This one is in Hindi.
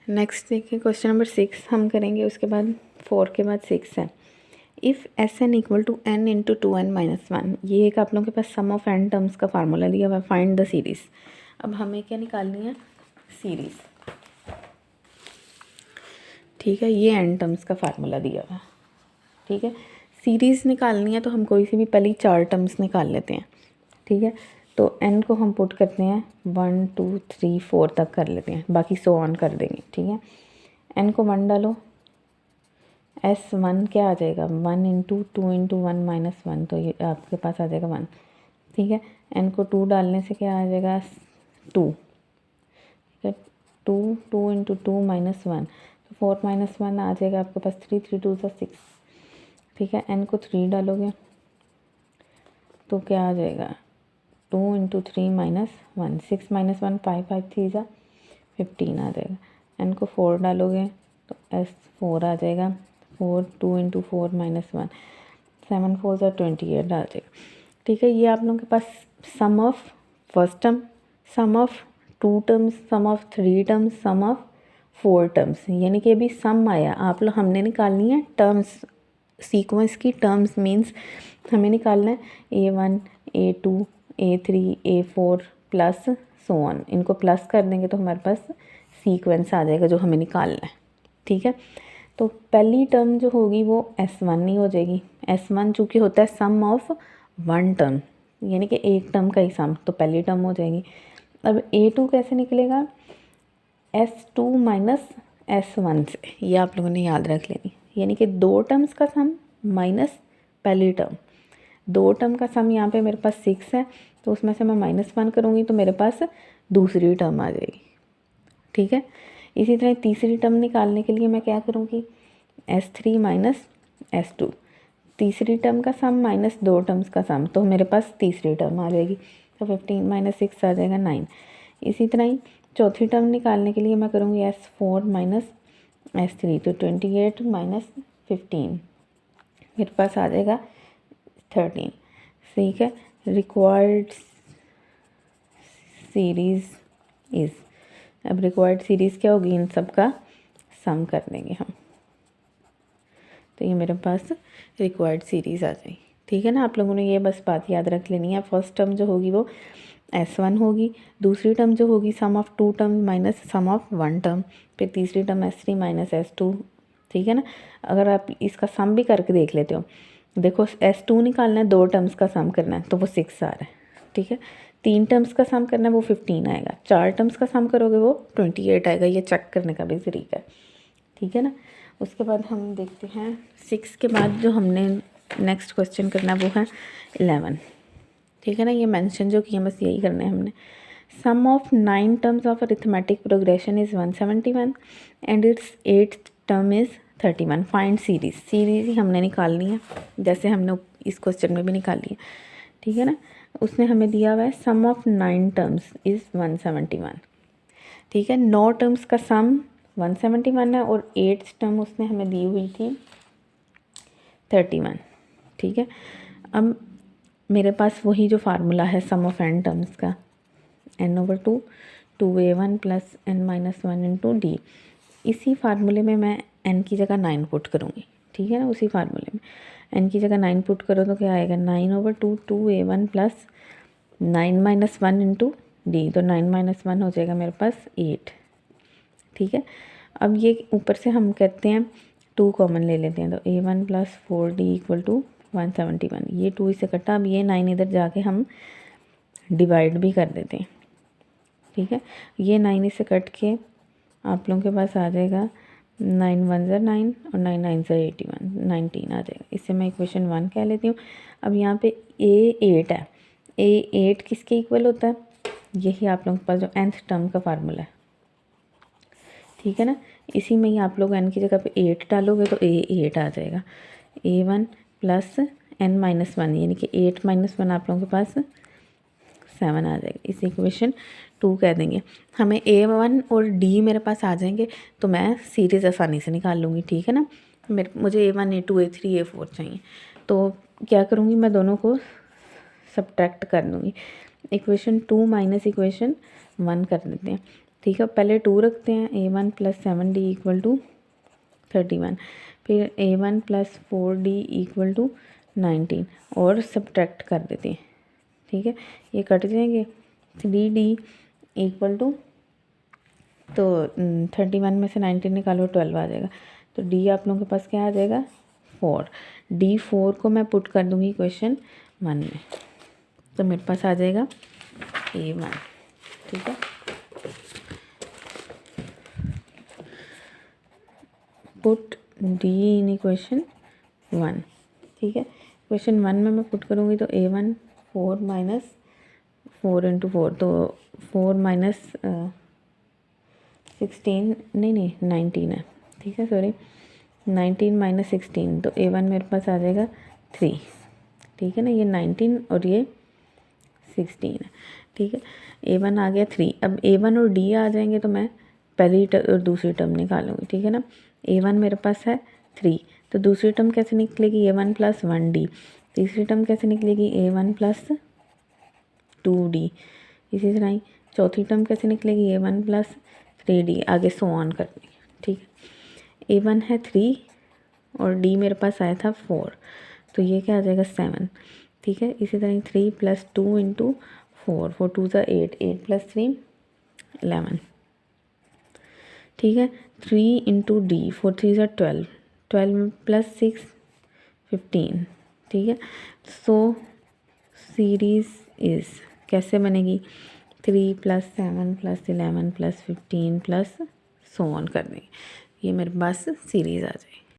नेक्स्ट देखिए क्वेश्चन नंबर 6 हम करेंगे, उसके बाद 4 के बाद 6 है। If S N equal to N into 2n-1, ये एक आप लोगों के पास सम ऑफ एन टर्म्स का फार्मूला दिया हुआ है, फाइंड द सीरीज़। अब हमें क्या निकालनी है, सीरीज़। ठीक है, ये एन टर्म्स का फार्मूला दिया हुआ है। ठीक है, सीरीज़ निकालनी है तो हम कोई सी भी पहली 4 टर्म्स निकाल लेते हैं। ठीक है, तो n को हम पुट करते हैं 1 2 3 4 तक कर लेते हैं, बाकी सो ऑन कर देंगे। ठीक है, n को 1 डालो, S1 क्या आ जाएगा, 1 इंटू 2 इंटू 1 माइनस 1, तो ये आपके पास आ जाएगा 1। ठीक है, n को 2 डालने से क्या आ जाएगा 2। ठीक है, 2 इंटू 2 माइनस 1, तो 4 माइनस 1 आ जाएगा आपके पास 3, 3 2 6। ठीक है, n को 3 डालोगे तो क्या आ जाएगा 2 इंटू 3 माइनस 1, 6 माइनस 1 5, 5 3 जा 15 आ जाएगा। n को 4 डालोगे तो S4 आ जाएगा, 4 2 इंटू 4 माइनस 1, 7 4 जा 28 आ जाएगा। ठीक है, ये आप लोगों के पास sum of first term, sum of 2 terms, sum of 3 terms, sum of 4 terms, यानी कि अभी सम आया। आप लोग हमने निकालनी है टर्म्स, सीक्वेंस की टर्म्स मीन्स हमें निकालना है A1 A2 A3 A4 plus so on. इनको प्लस कर देंगे तो हमारे पास सीक्वेंस आ जाएगा जो हमें निकालना है। ठीक है, तो पहली टर्म जो होगी वो S1 ही हो जाएगी। S1 चूँकि होता है सम ऑफ 1 टर्म, यानी कि एक टर्म का ही सम, तो पहली टर्म हो जाएगी। अब A2 कैसे निकलेगा, S2 माइनस S1 से, ये आप लोगों ने याद रख लेनी, यानी कि 2 टर्म्स का सम माइनस पहली टर्म। 2 टर्म का सम यहाँ पे मेरे पास 6 है, तो उसमें से मैं -1 करूँगी तो मेरे पास दूसरी टर्म आ जाएगी। ठीक है, इसी तरह तीसरी टर्म निकालने के लिए मैं क्या करूँगी, S3 माइनस S2, तीसरी टर्म का सम माइनस 2 टर्म्स का सम, तो मेरे पास तीसरी टर्म आ जाएगी, तो 15 माइनस 6 आ जाएगा 9। इसी तरह ही चौथी टर्म निकालने के लिए मैं करूँगी S4 माइनस S3, तो 28 माइनस 15 मेरे पास आ जाएगा 13। ठीक है, रिक्वायर्ड सीरीज़ इज़, अब रिक्वायर्ड सीरीज़ क्या होगी, इन सब का सम कर देंगे हम, तो ये मेरे पास रिक्वायर्ड सीरीज़ आ जाएगी। ठीक है ना, आप लोगों ने ये बस बात याद रख लेनी है। फर्स्ट टर्म जो होगी वो S1 होगी, दूसरी टर्म जो होगी sum of 2 term minus sum of 1 term, फिर तीसरी टर्म S3 माइनस S2। ठीक है ना, अगर आप इसका सम भी करके देख लेते हो, देखो S2 निकालना है, 2 टर्म्स का सम करना है तो वो 6 आ रहा है। ठीक है, 3 टर्म्स का सम करना है वो 15 आएगा, 4 टर्म्स का सम करोगे वो 28 आएगा। ये चेक करने का भी तरीका है। ठीक है ना, उसके बाद हम देखते हैं 6 के बाद जो हमने नेक्स्ट क्वेश्चन करना है वो है 11। ठीक है ना, ये मेंशन जो किया बस यही करना है हमने। Sum of 9 terms of arithmetic progression is 171 and it's 8th term is 31। Find series, series ही हमने निकालनी है, जैसे हमने इस क्वेश्चन में भी निकाली है। ठीक है ना, उसने हमें दिया हुआ है सम ऑफ 9 टर्म्स इज़ 171। ठीक है, 9 टर्म्स का सम 171 है और 8th टर्म उसने हमें दी हुई थी 31। ठीक है, अब मेरे पास वही जो फार्मूला है सम ऑफ n टर्म्स का, n/2 2a1 plus n-1 into D, इसी फार्मूले में मैं n की जगह 9 पुट करूँगी। ठीक है ना, उसी फार्मूले में n की जगह 9 पुट करो तो क्या आएगा, 9/2 2a1 प्लस 9-1 इंटू डी, तो 9-1 हो जाएगा मेरे पास 8। ठीक है, अब ये ऊपर से हम करते हैं 2 कॉमन ले लेते हैं, तो a1 plus 4d equal to 171, ये 2 इसे कटा, अब ये 9 इधर जाके हम डिवाइड भी कर देते हैं। ठीक है, ये 9 इसे कट के आप लोगों के पास आ जाएगा 9 1 ज़ा 9 और 9 9 ज़ा 81, 19 आ जाएगा। इससे मैं इक्वेशन 1 कह लेती हूँ। अब यहाँ पे a8 है, a8 किसके इक्वल होता है, यही आप लोगों के पास जो nth टर्म का फार्मूला है। ठीक है ना, इसी में ही आप लोग n की जगह पे 8 डालोगे तो a8 आ जाएगा, a1 प्लस n-1, यानी कि 8 - 1 आप लोगों के पास 7 आ जाएगा। इस इक्वेशन 2 कह देंगे। हमें a1 और d मेरे पास आ जाएंगे तो मैं सीरीज़ आसानी से निकाल लूँगी। ठीक है ना, मुझे a1 a2 a3 a4 चाहिए, तो क्या करूँगी, मैं दोनों को सब्ट्रैक्ट कर दूँगी। इक्वेशन 2 माइनस इक्वेशन 1 कर देते हैं, ठीक है, पहले 2 रखते हैं, A1 + 7D = 31, फिर A1 + 4D = 19 और सब्ट्रैक्ट कर देते हैं। ठीक है, ये कट जाएंगे। 3D = तो 31 में से 19 निकालो 12 आ जाएगा। तो D आप लोगों के पास क्या आ जाएगा 4। D4 को मैं पुट कर दूंगी क्वेश्चन 1 में, तो मेरे पास आ जाएगा A1। ठीक है, पुट D इन इक्वेशन 1। ठीक है, क्वेश्चन 1 में मैं पुट करूँगी तो A1 4 - 4 × 4, तो 4 - 16 नहीं 19 है। ठीक है, सॉरी 19 - 16, तो A1 मेरे पास आ जाएगा 3। ठीक है ना, ये 19 और ये 16 है। ठीक है, A1 आ गया 3। अब A1 और D आ जाएंगे तो मैं पहली और दूसरी टर्म निकालूंगी। ठीक है ना, A1 मेरे पास है 3, तो दूसरी टर्म कैसे निकलेगी A1 + 1D। तीसरी टर्म कैसे निकलेगी A1 + 2D। इसी तरह ही चौथी टर्म कैसे निकलेगी A1 + 3D, आगे सो ऑन करनी। ठीक है, A1 है 3 और D मेरे पास आया था 4, तो ये क्या आ जाएगा 7। ठीक है, इसी तरह 3 + 2 × 4, 4 2 = 8, 8 + 3 11। ठीक है, 3 × D, 4 3 = 12, 12 + 6 15। ठीक है, सो सीरीज़ इज़ कैसे बनेगी 3 + 7 + 11 + 15 + सो ऑन कर देंगे, ये मेरे पास सीरीज़ आ जाएगी।